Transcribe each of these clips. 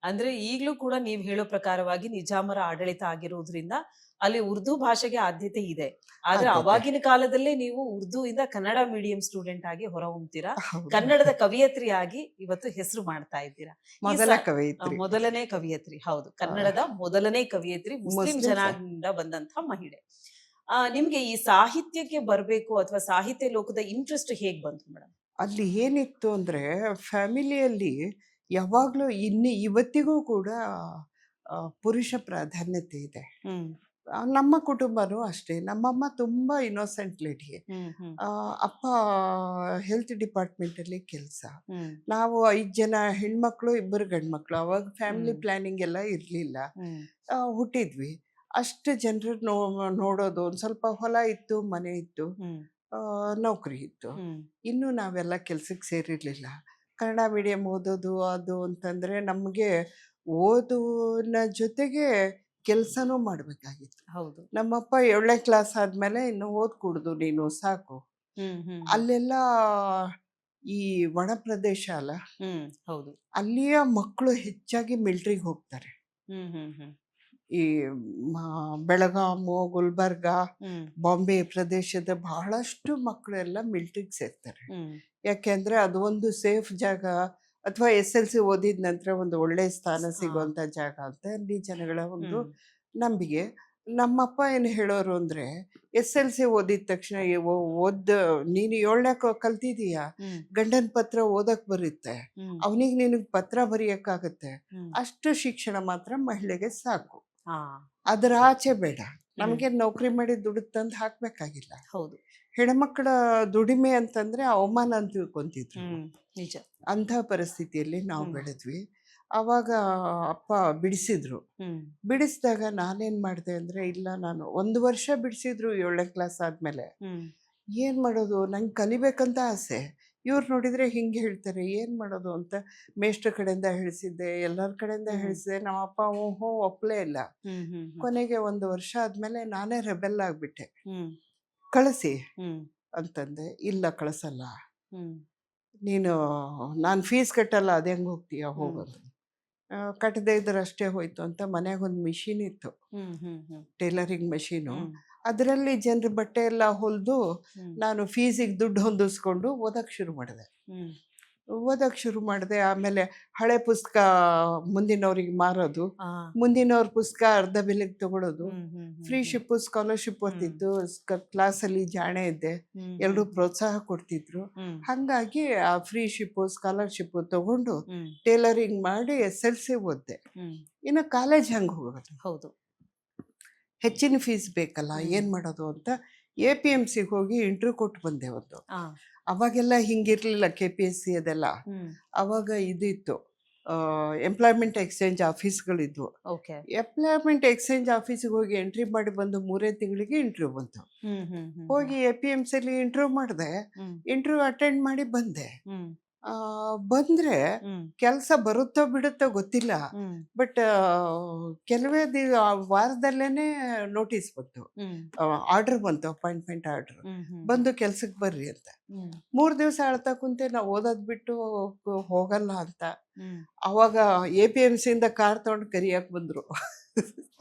ಅಂದ್ರೆ ಈಗ್ಲೂ ಕೂಡ ನೀವ್ ಹೇಳೋ ಪ್ರಕಾರವಾಗಿ ನಿಜಾಮರ ಆಡಳಿತ ಆಗಿರುವುದರಿಂದ ಅಲ್ಲಿ ಉರ್ದು ಭಾಷೆಗೆ ಆದ್ಯತೆ ಇದೆ. ಆದ್ರೆ ಆದ್ಯತೆ. ಅವಾಗಿನ ಕಾಲದಲ್ಲೇ ನೀವು ಉರ್ದು ಇಂದ ಕನ್ನಡ ಮೀಡಿಯಂ ಸ್ಟೂಡೆಂಟ್ ಆಗಿ ಹೊರಹೊಮ್ತೀರಾ. ಹೌದು. ಕನ್ನಡದ ಕವಿಯತ್ರಿಯಾಗಿ ಇವತ್ತು ಹೆಸರು ಮಾಡ್ತಾ ಇದ್ದೀರಾ. ಈ ಮೊದಲ ಸ ಕವಯಿತ್ರಿ. ಮೊದಲನೇ ಕವಿಯತ್ರಿ. ಹೌದು. ಆ, ಕನ್ನಡದ ಮೊದಲನೇ ಕವಿಯತ್ರಿ, ಮುಸ್ಲಿಂ ಮುಸ್ಲಿಂ ಸ ಜನಾಂಗದಿಂದ ಬಂದಂತಹ ಮಹಿಳೆ. ನಿಮ್ಗೆ ಈ ಸಾಹಿತ್ಯಕ್ಕೆ ಬರ್ಬೇಕು ಅಥವಾ ಸಾಹಿತ್ಯ ಲೋಕದ ಇಂಟ್ರೆಸ್ಟ್ ಹೇಗ್ ಬಂತು ಮೇಡಮ್? ಅಲ್ಲಿ ಏನಿತ್ತು ಅಂದ್ರೆ ಫ್ಯಾಮಿಲಿಯಲ್ಲಿ ಯಾವಾಗಲೂ ಇವತ್ತಿಗೂ ಕೂಡ ಪುರುಷ ಪ್ರಾಧಾನ್ಯತೆ ಇದೆ. ಹ್ಮ್ ನಮ್ಮ ಕುಟುಂಬನೂ ಅಷ್ಟೇ. ನಮ್ಮಮ್ಮ ತುಂಬ ಇನ್ನೋಸೆಂಟ್ ಲೇಡಿ. ಹ್ಮ್ ಹ್ಮ್ ಅಪ್ಪ ಹೆಲ್ತ್ ಡಿಪಾರ್ಟ್ಮೆಂಟಲ್ಲಿ ಕೆಲಸ. ಹ್ಮ್ ನಾವು 5 ಜನ ಹೆಣ್ಮಕ್ಳು, 2 ಗಂಡ್ಮಕ್ಳು. ಅವಾಗ ಫ್ಯಾಮಿಲಿ ಹ್ಮ್ ಪ್ಲ್ಯಾನಿಂಗ್ ಎಲ್ಲ ಇರಲಿಲ್ಲ. ಹ್ಮ್ ಹುಟ್ಟಿದ್ವಿ. ಅಷ್ಟು ಜನರು ನೋಡೋದು. ಒಂದು ಸ್ವಲ್ಪ ಹೊಲ ಇತ್ತು, ಮನೆ ಇತ್ತು, ಹ್ಮ್ ನೌಕರಿ ಇತ್ತು. ಹ್ಮ್ ಇನ್ನೂ ನಾವೆಲ್ಲ ಕೆಲ್ಸಕ್ಕೆ ಸೇರಿರಲಿಲ್ಲ. ಕನ್ನಡ ಮೀಡಿಯಮ್ ಓದೋದು ಅದು ಅಂತಂದರೆ ನಮಗೆ ಓದಿನ ಜೊತೆಗೆ ಕೆಲಸನೂ ಮಾಡಬೇಕಾಗಿತ್ತು. ಹೌದು. ನಮ್ಮಪ್ಪ 7ನೇ ಕ್ಲಾಸ್ ಆದಮೇಲೆ ಇನ್ನು ಓದ್ಕೂಡ್ದು ನೀನು ಸಾಕು. ಹ್ಮ್ ಹ್ಮ್ ಅಲ್ಲೆಲ್ಲ ಈ ಒಣ ಪ್ರದೇಶ ಅಲ್ಲ, ಹ್ಮ್ ಹೌದು. ಅಲ್ಲಿಯ ಮಕ್ಕಳು ಹೆಚ್ಚಾಗಿ ಮಿಲ್ಟ್ರಿಗೆ ಹೋಗ್ತಾರೆ. ಹ್ಮ್ ಹ್ಮ್ ಹ್ಮ್ ಈ ಬೆಳಗಾಮು, ಗುಲ್ಬರ್ಗ, ಹ್ಮ್ ಬಾಂಬೆ ಪ್ರದೇಶದ ಬಹಳಷ್ಟು ಮಕ್ಕಳೆಲ್ಲ ಮಿಲ್ಟ್ರಿಗೆ ಸೇರ್ತಾರೆ. ಹ್ಮ್ ಯಾಕೆಂದರೆ ಅದು ಒಂದು ಸೇಫ್ ಜಾಗ, ಅಥವಾ SLC ಓದಿದ ನಂತರ ಒಂದು ಒಳ್ಳೆಯ ಸ್ಥಾನ ಹಾ ಸಿಗುವಂಥ ಜಾಗ ಅಂತ ಅಲ್ಲಿ ಜನಗಳ ಒಂದು ಹ್ಮ್ ನಂಬಿಕೆ. ನಮ್ಮಪ್ಪ ಏನು ಹೇಳೋರು ಅಂದರೆ, SLC ಓದಿದ ತಕ್ಷಣ ನೀನು 7ನೇ ಕಲ್ತಿದೀಯಾ, ಹ್ಮ್ ಗಂಡನ ಪತ್ರ ಓದಕ್ಕೆ ಬರುತ್ತೆ, ಹ್ಮ್ ಅವನಿಗೆ ನಿನಗೆ ಪತ್ರ ಬರೆಯೋಕ್ಕಾಗತ್ತೆ, ಹ್ಮ್ ಅಷ್ಟು ಶಿಕ್ಷಣ ಮಾತ್ರ ಮಹಿಳೆಗೆ ಸಾಕು, ಹಾ ಅದರ ಆಚೆ ಬೇಡ. ಹ್ಮ್ ನಮಗೆ ನೌಕರಿ ಮಾಡಿ ದುಡ್ಡು ತಂದು ಹಾಕಬೇಕಾಗಿಲ್ಲ. ಹೌದು. ಹೆಣ್ಮಕ್ಳ ದುಡಿಮೆ ಅಂತಂದರೆ ಅವಮಾನ ಅಂತ ತಿಳ್ಕೊತಿದ್ರು. ಹ್ಮ್ ನಿಜ. ಅಂಥ ಪರಿಸ್ಥಿತಿಯಲ್ಲಿ ನಾವು ಹ್ಮ್ ಬೆಳೆದ್ವಿ. ಆವಾಗ ಅಪ್ಪ ಬಿಡಿಸಿದ್ರು. ಹ್ಮ್ ಬಿಡಿಸಿದಾಗ ನಾನೇನು ಮಾಡಿದೆ ಅಂದರೆ, ಇಲ್ಲ ನಾನು 1 ವರ್ಷ ಬಿಡಿಸಿದ್ರು 7ನೇ ಕ್ಲಾಸ್ ಆದಮೇಲೆ. ಹ್ಮ್ ಏನು ಮಾಡೋದು, ನಂಗೆ ಕಲಿಬೇಕಂತ ಆಸೆ. ಇವ್ರು ನೋಡಿದರೆ ಹಿಂಗೆ ಹೇಳ್ತಾರೆ, ಏನು ಮಾಡೋದು ಅಂತ ಮೇಷ್ಟ್ರ ಕಡೆಯಿಂದ ಹೇಳಿಸಿದ್ದೆ, ಎಲ್ಲರ ಕಡೆಯಿಂದ ಹ್ಮ್ ಹೇಳಿಸಿದೆ. ನಮ್ಮಪ್ಪ ಹ್ಞೂ ಒಪ್ಪಲೇ ಇಲ್ಲ. ಹ್ಮ್ ಹ್ಮ್ ಹ್ಮ್ ಕೊನೆಗೆ 1 ವರ್ಷ ಆದಮೇಲೆ ನಾನೇ ರೆಬೆಲ್ ಆಗಿಬಿಟ್ಟೆ. ಹ್ಮ್ ಕಳಿಸಿ ಹ್ಮ್ ಅಂತಂದೆ. ಇಲ್ಲ ಕಳಿಸಲ್ಲ, ಹ್ಮ್ ನೀನು, ನಾನು ಫೀಸ್ ಕಟ್ಟಲ್ಲ, ಅದು ಹೆಂಗೆ ಹೋಗ್ತೀಯ ಹ್ಮ್ ಹೋಗೋದು. ಕಟ್ಟದೇ ಇದ್ರೆ ಅಷ್ಟೇ ಹೋಯ್ತು ಅಂತ ಮನೆಗೊಂದು ಮಿಷಿನ್ ಇತ್ತು, ಹ್ಮ್ ಹ್ಮ್ ಹ್ಮ್ ಟೈಲರಿಂಗ್ ಮೆಷೀನು. ಹ್ಮ್ ಅದರಲ್ಲಿ ಜನರ ಬಟ್ಟೆ ಎಲ್ಲ ಹೊಲಿದು ಹ್ಮ್ ನಾನು ಫೀಸಿಗೆ ದುಡ್ಡು ಹೊಂದಿಸ್ಕೊಂಡು ಓದೋಕ್ಕೆ ಶುರು ಮಾಡಿದೆ. ಹ್ಮ್ ಓದೋಕ್ಕೆ ಶುರು ಮಾಡಿದೆ. ಆಮೇಲೆ ಹಳೆ ಪುಸ್ತಕ ಮುಂದಿನವ್ರಿಗೆ ಮಾರೋದು, ಆ ಮುಂದಿನವ್ರ ಪುಸ್ತಕ ಅರ್ಧ ಬೆಲೆಗೆ ತಗೊಳ್ಳೋದು. ಹ್ಮ್ ಹ್ಮ್ ಹ್ಮ್ ಫ್ರೀ ಹ್ಮ್ ಶಿಪ್ಪು, ಸ್ಕಾಲರ್ಶಿಪ್ ಹ್ಮ್ ಬರ್ತಿತ್ತು. ಕ್ಲಾಸಲ್ಲಿ ಜಾಣೆ ಇದ್ದೆ, ಹ್ಮ್ ಎಲ್ಲರೂ ಹ್ಮ್ ಪ್ರೋತ್ಸಾಹ ಕೊಡ್ತಿದ್ರು. ಹ್ಮ್ ಹಾಗಾಗಿ ಆ ಫ್ರೀ ಶಿಪ್ಪು, ಸ್ಕಾಲರ್ಶಿಪ್ಪು ತಗೊಂಡು ಹ್ಮ್ ಟೇಲರಿಂಗ್ ಮಾಡಿ SLC ಓದಿದೆ. ಹ್ಮ್ ಇನ್ನು ಕಾಲೇಜ್ ಹೆಂಗೆ ಹೋಗೋದು, ಹೌದು. ಹೆಚ್ಚಿನ ಫೀಸ್ ಬೇಕಲ್ಲ, ಹ್ಮ್ ಏನು ಮಾಡೋದು ಅಂತ APMCಗೆ ಹೋಗಿ ಇಂಟರ್ವ್ಯೂ ಕೊಟ್ಟು ಬಂದೆ ಒಂದು. ಆ ಅವಾಗೆಲ್ಲ ಹಿಂಗಿರಲಿಲ್ಲ KPSC ಅದೆಲ್ಲ. ಹ್ಮ್ ಆವಾಗ ಇದಿತ್ತು, ಎಂಪ್ಲಾಯ್ಮೆಂಟ್ ಎಕ್ಸ್ಚೇಂಜ್ ಆಫೀಸ್ಗಳಿದ್ವು. ಓಕೆ. ಎಂಪ್ಲಾಯ್ಮೆಂಟ್ ಎಕ್ಸ್ಚೇಂಜ್ ಆಫೀಸಿಗೆ ಹೋಗಿ ಎಂಟ್ರಿ ಮಾಡಿ ಬಂದು 3 ತಿಂಗಳಿಗೆ ಇಂಟರ್ವ್ಯೂ ಬಂತು. ಹ್ಮ್ ಹ್ಮ್ ಹ್ಮ್ ಹೋಗಿ APMCಲಿ ಇಂಟರ್ವ್ಯೂ ಮಾಡಿದೆ. ಹ್ಮ್ ಇಂಟರ್ವ್ಯೂ ಅಟೆಂಡ್ ಮಾಡಿ ಬಂದೆ. ಹ್ಮ್ ಬಂದರೆ ಹ್ಮ್ ಕೆಲಸ ಬರುತ್ತೋ ಬಿಡುತ್ತೋ ಗೊತ್ತಿಲ್ಲ. ಹ್ಮ್ ಬಟ್ ಕೆಲವೇ ವಾರದಲ್ಲೇ ನೋಟಿಸ್ ಬಂತು, ಹ್ಮ್ ಆರ್ಡರ್ ಬಂತು, ಅಪಾಯಿಂಟ್ಮೆಂಟ್ ಆರ್ಡರ್ ಹ್ಮ್ ಹ್ಮ್ ಬಂದು ಕೆಲ್ಸಕ್ಕೆ ಬರ್ರಿ ಅಂತ. ಹ್ಮ್ 3 ದಿವಸ ಅಳ್ತಾ ಕುಂತೆ, ನಾವು ಓದೋದು ಬಿಟ್ಟು ಹೋಗಲ್ಲ ಅಂತ. ಹ್ಮ್ ಆವಾಗ APMCಯಿಂದ ಕಾರ್ ತೊಗೊಂಡು ಕರಿಯಕ್ಕೆ ಬಂದರು.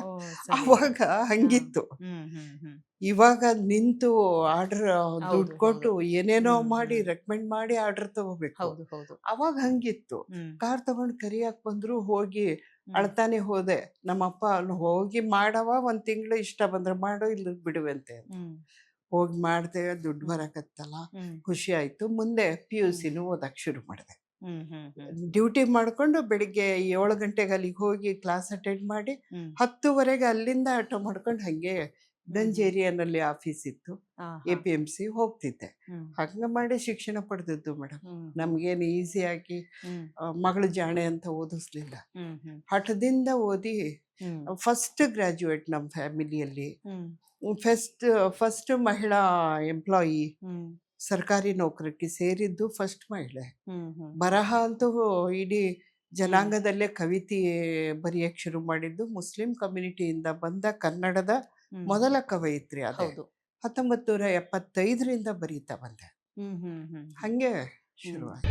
ಓ ಸರಿ. ಆವಾಗ ಹಾ. ಹಂಗಿತ್ತು. ಹ್ಮ್ ಹ್ಮ್ ಹ್ಮ್ ಇವಾಗ ನಿಂತು ಆರ್ಡರ್ ಹೌದು ದುಡ್ಡು ಹೌದು. ಕೊಟ್ಟು ಏನೇನೋ ಹ್ಮ್ ಮಾಡಿ ಹ್ಮ್ ರೆಕಮೆಂಡ್ ಮಾಡಿ ಆರ್ಡರ್ ತಗೋಬೇಕು. ಹೌದು ಹೌದು. ಅವಾಗ ಹಂಗಿತ್ತು. ಹ್ಮ್ ಕಾರ್ ತಗೊಂಡು ಕರಿಯಕ್ಕೆ ಬಂದರು. ಹೋಗಿ ಹ್ಮ್ ಅಳ್ತಾನೆ ಹೋದೆ. ನಮ್ಮಪ್ಪ ಹೋಗಿ ಮಾಡವ, 1 ತಿಂಗಳು ಇಷ್ಟ ಬಂದ್ರೆ ಮಾಡು, ಇಲ್ಲ ಬಿಡುವಂತೆ ಅಂತ. ಹ್ಮ್ ಹೋಗಿ ಮಾಡಿದೆ, ದುಡ್ಡು ಹ್ಮ್ ಬರಕತ್ತಲ್ಲ, ಹ್ಮ್ ಖುಷಿ ಆಯಿತು. ಮುಂದೆ ಹ್ಮ್ PUCನೂ ಓದಕ್ಕೆ ಶುರು ಮಾಡಿದೆ. ಹ್ಮ್ ಹ್ಮ್ ಹ್ಮ್ ಡ್ಯೂಟಿ ಮಾಡಿಕೊಂಡು ಬೆಳಿಗ್ಗೆ 7 ಗಂಟೆಗೆ ಅಲ್ಲಿಗೆ ಹೋಗಿ ಕ್ಲಾಸ್ ಅಟೆಂಡ್ ಮಾಡಿ ಹ್ಮ್ 10ವರೆಗೆ ಅಲ್ಲಿಂದ ಆಟೋ ಮಾಡ್ಕೊಂಡು ಹಾಗೆ ಗಂಜ್ ಹ್ಮ್ ಏರಿಯಾನಲ್ಲಿ ಆಫೀಸ್ ಇತ್ತು, ಆ ಹಾ. APMC ಹೋಗ್ತಿದ್ದೆ. ಹ್ಮ್ ಹಂಗೆ ಮಾಡಿ ಶಿಕ್ಷಣ ಪಡೆದದ್ದು ಮೇಡಮ್. ಹ್ಮ್ ಹ್ಮ್ ನಮಗೇನು ಈಸಿಯಾಗಿ ಹ್ಮ್ ಮಗಳು ಜಾಣೆ ಅಂತ ಓದಿಸ್ಲಿಲ್ಲ. ಹ್ಮ್ ಹ್ಮ್ ಹಠದಿಂದ ಓದಿ ಹ್ಮ್ ಫಸ್ಟ್ ಗ್ರ್ಯಾಜುಯೇಟ್ ನಮ್ಮ ಫ್ಯಾಮಿಲಿಯಲ್ಲಿ. ಹ್ಮ್ ಫಸ್ಟ್ ಮಹಿಳಾ ಎಂಪ್ಲಾಯಿ, ಹ್ಮ್ ಸರ್ಕಾರಿ ನೌಕರಕ್ಕೆ ಸೇರಿದ್ದು ಫಸ್ಟ್ ಮಹಿಳೆ. ಹ್ಮ್ ಹ್ಮ್ ಬರಹ ಅಂತೂ ಇಡೀ ಹ್ಮ್ ಜನಾಂಗದಲ್ಲೇ ಕವಿತೆ ಬರೆಯಕ್ಕೆ ಶುರು ಮಾಡಿದ್ದು ಮುಸ್ಲಿಂ ಕಮ್ಯುನಿಟಿಯಿಂದ ಬಂದ ಕನ್ನಡದ ಹ್ಮ್ ಮೊದಲ ಕವಯಿತ್ರಿ ಅದೇ. ಹೌದು. 1975ರಿಂದ ಬರೀತಾ ಬಂದೆ. ಹ್ಮ್ ಹ್ಮ್ ಹ್ಮ್ ಹ್ಮ್ ಹಾಗೆ ಹ್ಮ್ ಶುರುವಾಯಿತು.